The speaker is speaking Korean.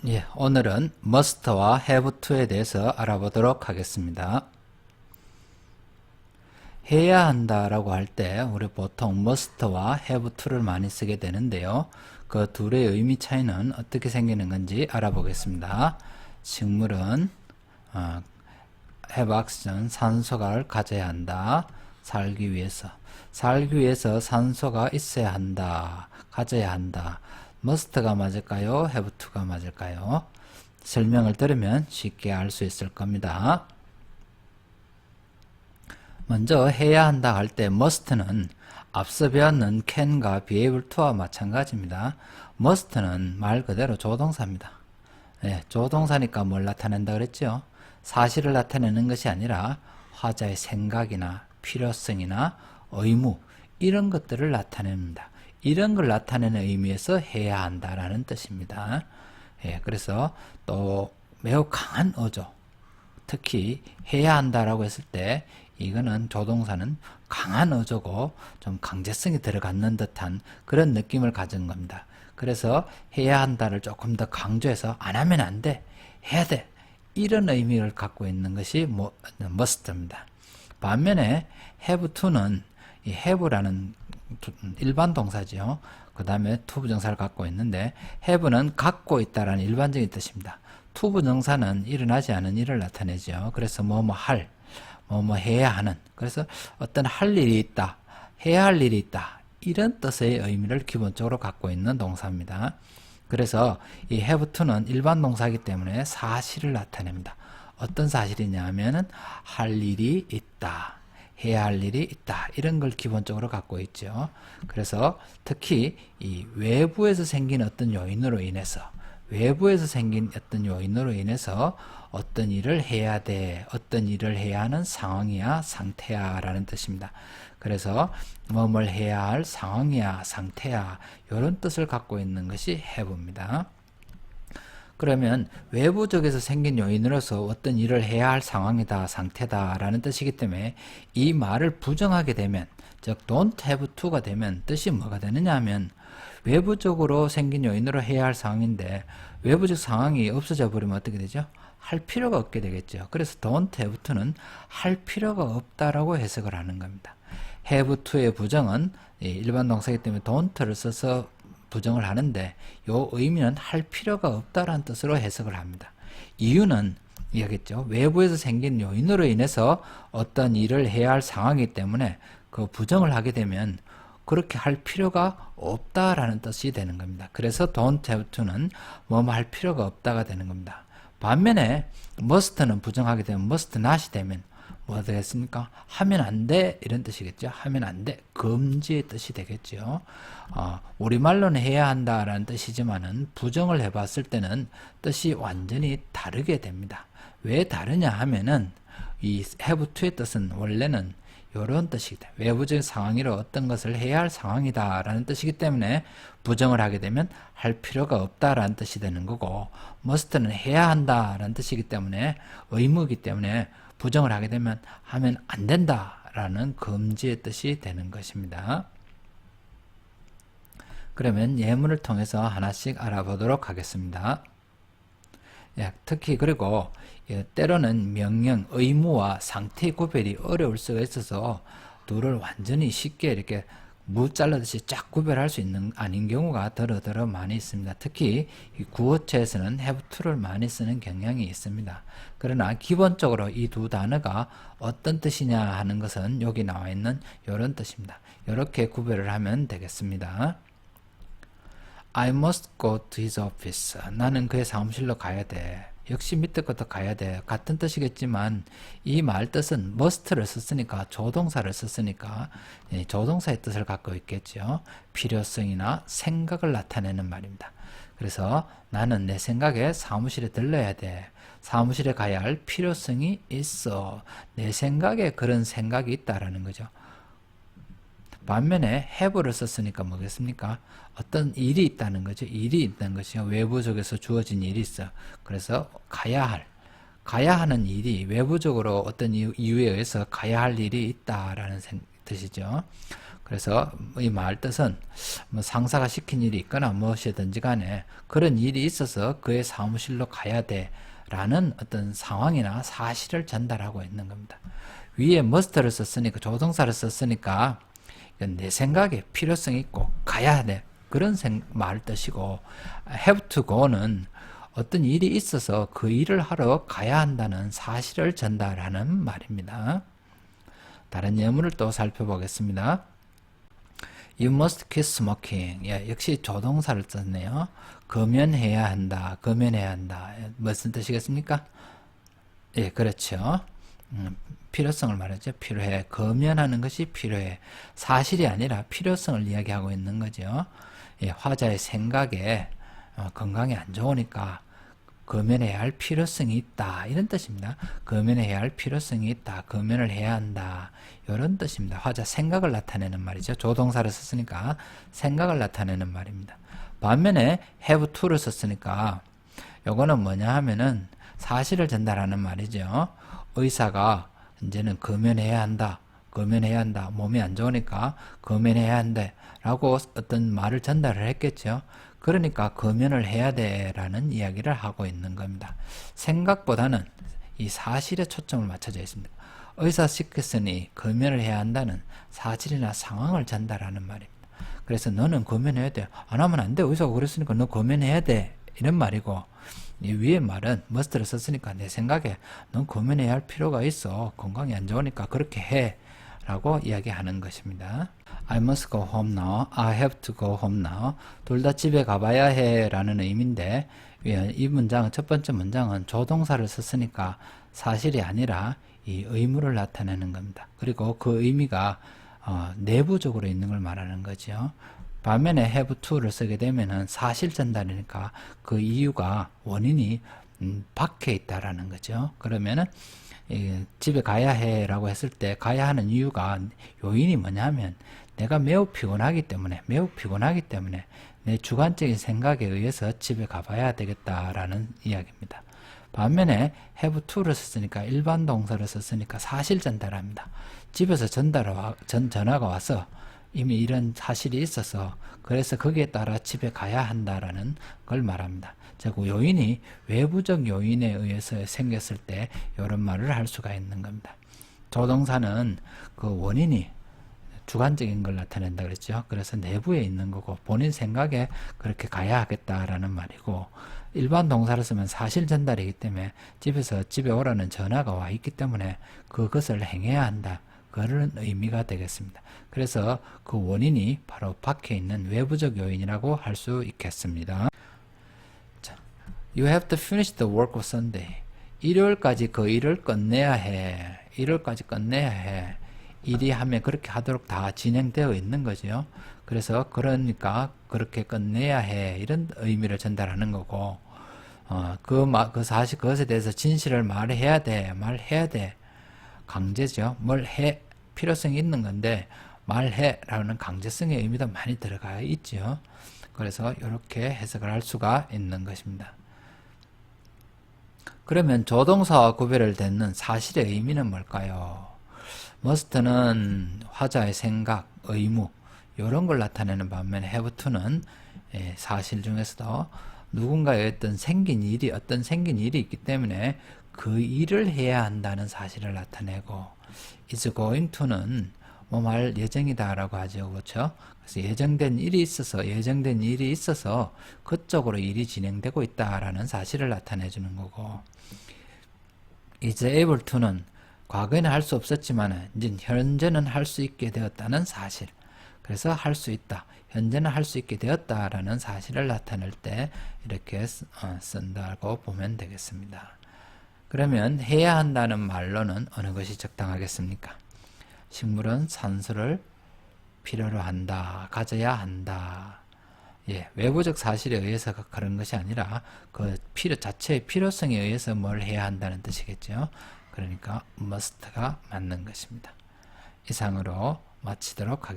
예, 오늘은 must와 have to에 대해서 알아보도록 하겠습니다. 해야 한다라고 할 때 우리 보통 must와 have to를 많이 쓰게 되는데요. 그 둘의 의미 차이는 어떻게 생기는 건지 알아보겠습니다. 식물은 have oxygen, 산소를 가져야 한다. 살기 위해서 산소가 있어야 한다. 가져야 한다. must가 맞을까요? have to가 맞을까요? 설명을 들으면 쉽게 알 수 있을 겁니다. 먼저 해야 한다 할 때 must는 앞서 배웠는 can과 be able to와 마찬가지입니다. must는 말 그대로 조동사입니다. 예, 조동사니까 뭘 나타낸다 그랬죠? 사실을 나타내는 것이 아니라 화자의 생각이나 필요성이나 의무 이런 것들을 나타냅니다. 이런 걸 나타내는 의미에서 해야 한다라는 뜻입니다. 예, 그래서 또 매우 강한 어조, 특히 해야 한다라고 했을 때 이거는 조동사는 강한 어조고 좀 강제성이 들어가는 듯한 그런 느낌을 가진 겁니다. 그래서 해야 한다를 조금 더 강조해서 안 하면 안 돼, 해야 돼 이런 의미를 갖고 있는 것이 must입니다. 반면에 have to는 이 have라는 일반 동사죠. 그 다음에 to 부정사를 갖고 있는데 have는 갖고 있다라는 일반적인 뜻입니다. to 부정사는 일어나지 않은 일을 나타내죠. 그래서 뭐뭐 할, 뭐뭐 해야 하는, 그래서 어떤 할 일이 있다, 해야 할 일이 있다 이런 뜻의 의미를 기본적으로 갖고 있는 동사입니다. 그래서 이 have to는 일반 동사이기 때문에 사실을 나타냅니다. 어떤 사실이냐 하면은 할 일이 있다, 해야 할 일이 있다 이런 걸 기본적으로 갖고 있죠. 그래서 특히 이 외부에서 생긴 어떤 요인으로 인해서 어떤 일을 해야 돼, 어떤 일을 해야 하는 상황이야, 상태야 라는 뜻입니다. 그래서 뭐뭘 해야 할 상황이야, 상태야 이런 뜻을 갖고 있는 것이 have입니다. 그러면 외부적에서 생긴 요인으로서 어떤 일을 해야 할 상황이다, 상태다 라는 뜻이기 때문에 이 말을 부정하게 되면, 즉 don't have to가 되면 뜻이 뭐가 되느냐 하면 외부적으로 생긴 요인으로 해야 할 상황인데 외부적 상황이 없어져 버리면 어떻게 되죠? 할 필요가 없게 되겠죠. 그래서 don't have to는 할 필요가 없다라고 해석을 하는 겁니다. have to의 부정은 일반 동사이기 때문에 don't를 써서 부정을 하는데 요 의미는 할 필요가 없다라는 뜻으로 해석을 합니다. 이유는 이야기했죠. 외부에서 생긴 요인으로 인해서 어떤 일을 해야 할 상황이기 때문에 그 부정을 하게 되면 그렇게 할 필요가 없다라는 뜻이 되는 겁니다. 그래서 don't have to는 뭐뭐 할 필요가 없다가 되는 겁니다. 반면에 must는 부정하게 되면 must not이 되면 뭐가 되겠습니까? 하면 안 돼 이런 뜻이겠죠. 하면 안 돼, 금지의 뜻이 되겠죠. 우리말로는 해야 한다라는 뜻이지만은 부정을 해봤을 때는 뜻이 완전히 다르게 됩니다. 왜 다르냐 하면은 이 have to의 뜻은 원래는 이런 뜻이다. 외부적인 상황이로 어떤 것을 해야 할 상황이다 라는 뜻이기 때문에 부정을 하게 되면 할 필요가 없다 라는 뜻이 되는 거고, must는 해야 한다 라는 뜻이기 때문에 의무이기 때문에 부정을 하게 되면 하면 안 된다 라는 금지의 뜻이 되는 것입니다. 그러면 예문을 통해서 하나씩 알아보도록 하겠습니다. 예, 특히 그리고 때로는 명령, 의무와 상태의 구별이 어려울 수가 있어서 둘을 완전히 쉽게 이렇게 무 잘라듯이 쫙 구별할 수 있는 아닌 경우가 더러 많이 있습니다. 특히 이 구어체에서는 have to를 많이 쓰는 경향이 있습니다. 그러나 기본적으로 이 두 단어가 어떤 뜻이냐 하는 것은 여기 나와 있는 이런 뜻입니다. 이렇게 구별을 하면 되겠습니다. I must go to his office. 나는 그의 사무실로 가야 돼. 역시 밑에 것도 가야 돼. 같은 뜻이겠지만 이 말 뜻은 must를 썼으니까, 조동사를 썼으니까 조동사의 뜻을 갖고 있겠죠. 필요성이나 생각을 나타내는 말입니다. 그래서 나는 내 생각에 사무실에 들러야 돼. 사무실에 가야 할 필요성이 있어. 내 생각에 그런 생각이 있다라는 거죠. 반면에 have를 썼으니까 뭐겠습니까? 어떤 일이 있다는 거죠. 일이 있다는 것이요. 외부적에서 주어진 일이 있어. 그래서 가야 하는 일이 외부적으로 어떤 이유에 의해서 가야 할 일이 있다라는 뜻이죠. 그래서 이 말 뜻은 뭐 상사가 시킨 일이 있거나 무엇이든지 간에 그런 일이 있어서 그의 사무실로 가야 돼 라는 어떤 상황이나 사실을 전달하고 있는 겁니다. 위에 must를 썼으니까, 조동사를 썼으니까 내 생각에 필요성이 있고 가야 돼 그런 말 뜻이고, have to go는 어떤 일이 있어서 그 일을 하러 가야 한다는 사실을 전달하는 말입니다. 다른 예문을 또 살펴보겠습니다. You must quit smoking. 예, 역시 조동사를 썼네요. 금연해야 한다. 금연해야 한다. 무슨 뜻이겠습니까? 예, 그렇죠. 필요성을 말하죠. 필요해. 금연하는 것이 필요해. 사실이 아니라 필요성을 이야기하고 있는 거죠. 예, 화자의 생각에 건강에 안 좋으니까 금연해야 할 필요성이 있다. 이런 뜻입니다. 금연해야 할 필요성이 있다. 금연을 해야 한다. 이런 뜻입니다. 화자 생각을 나타내는 말이죠. 조동사를 썼으니까 생각을 나타내는 말입니다. 반면에 have to를 썼으니까 요거는 뭐냐 하면은 사실을 전달하는 말이죠. 의사가 이제는 금연해야 한다. 금연해야 한다. 몸이 안 좋으니까 금연해야 한대. 라고 어떤 말을 전달을 했겠죠. 그러니까 금연을 해야 돼 라는 이야기를 하고 있는 겁니다. 생각보다는 이 사실에 초점을 맞춰져 있습니다. 의사 시켰으니 금연을 해야 한다는 사실이나 상황을 전달하는 말입니다. 그래서 너는 금연해야 돼. 안 하면 안 돼. 의사가 그랬으니까 너 금연해야 돼. 이런 말이고, 이 위에 말은 must를 썼으니까 내 생각에 넌 금연해야 할 필요가 있어. 건강이 안 좋으니까 그렇게 해. 라고 이야기하는 것입니다. I must go home now. I have to go home now. 둘 다 집에 가봐야 해 라는 의미인데, 이 문장, 첫 번째 문장은 조동사를 썼으니까 사실이 아니라 이 의무를 나타내는 겁니다. 그리고 그 의미가 내부적으로 있는 걸 말하는 거죠. 반면에 have to를 쓰게 되면은 사실 전달이니까 그 이유가, 원인이 밖에 있다라는 거죠. 그러면은 집에 가야 해 라고 했을 때 가야 하는 이유가, 요인이 뭐냐면 내가 매우 피곤하기 때문에 내 주관적인 생각에 의해서 집에 가봐야 되겠다라는 이야기입니다. 반면에 have to를 썼으니까, 일반 동사를 썼으니까 사실 전달합니다. 집에서 전화가 와서 이미 이런 사실이 있어서 그래서 거기에 따라 집에 가야 한다라는 걸 말합니다. 즉 요인이 외부적 요인에 의해서 생겼을 때 이런 말을 할 수가 있는 겁니다. 조동사는 그 원인이 주관적인 걸 나타낸다 그랬죠. 그래서 내부에 있는 거고 본인 생각에 그렇게 가야 하겠다라는 말이고, 일반 동사를 쓰면 사실 전달이기 때문에 집에서 집에 오라는 전화가 와 있기 때문에 그것을 행해야 한다. 그런 의미가 되겠습니다. 그래서 그 원인이 바로 밖에 있는 외부적 요인이라고 할 수 있겠습니다. 자, You have to finish the work of Sunday. 일요일까지 그 일을 끝내야 해. 일요일까지 끝내야 해. 일이 하면 그렇게 하도록 다 진행되어 있는 거죠. 그래서 그러니까 그렇게 끝내야 해. 이런 의미를 전달하는 거고, 그 사실, 그것에 대해서 진실을 말해야 돼. 강제죠. 뭘 해. 필요성이 있는 건데 말해 라는 강제성의 의미도 많이 들어가 있죠. 그래서 이렇게 해석을 할 수가 있는 것입니다. 그러면 조동사와 구별을 맺는 사실의 의미는 뭘까요? must는 화자의 생각, 의무 이런 걸 나타내는 반면에 have to는 사실 중에서도 누군가의 어떤 생긴 일이 있기 때문에 그 일을 해야 한다는 사실을 나타내고, is going to는 뭐 할 예정이다 라고 하죠. 그렇죠? 그래서 예정된 일이 있어서 그쪽으로 일이 진행되고 있다라는 사실을 나타내 주는 거고, is able to는 과거에는 할 수 없었지만 이제 현재는 할 수 있게 되었다는 사실. 그래서 할 수 있다. 현재는 할 수 있게 되었다라는 사실을 나타낼 때 이렇게 쓴다고 보면 되겠습니다. 그러면 해야 한다는 말로는 어느 것이 적당하겠습니까? 식물은 산소를 필요로 한다. 가져야 한다. 예, 외부적 사실에 의해서 그런 것이 아니라 그 자체의 필요성에 의해서 뭘 해야 한다는 뜻이겠죠. 그러니까 must가 맞는 것입니다. 이상으로 마치도록 하겠습니다.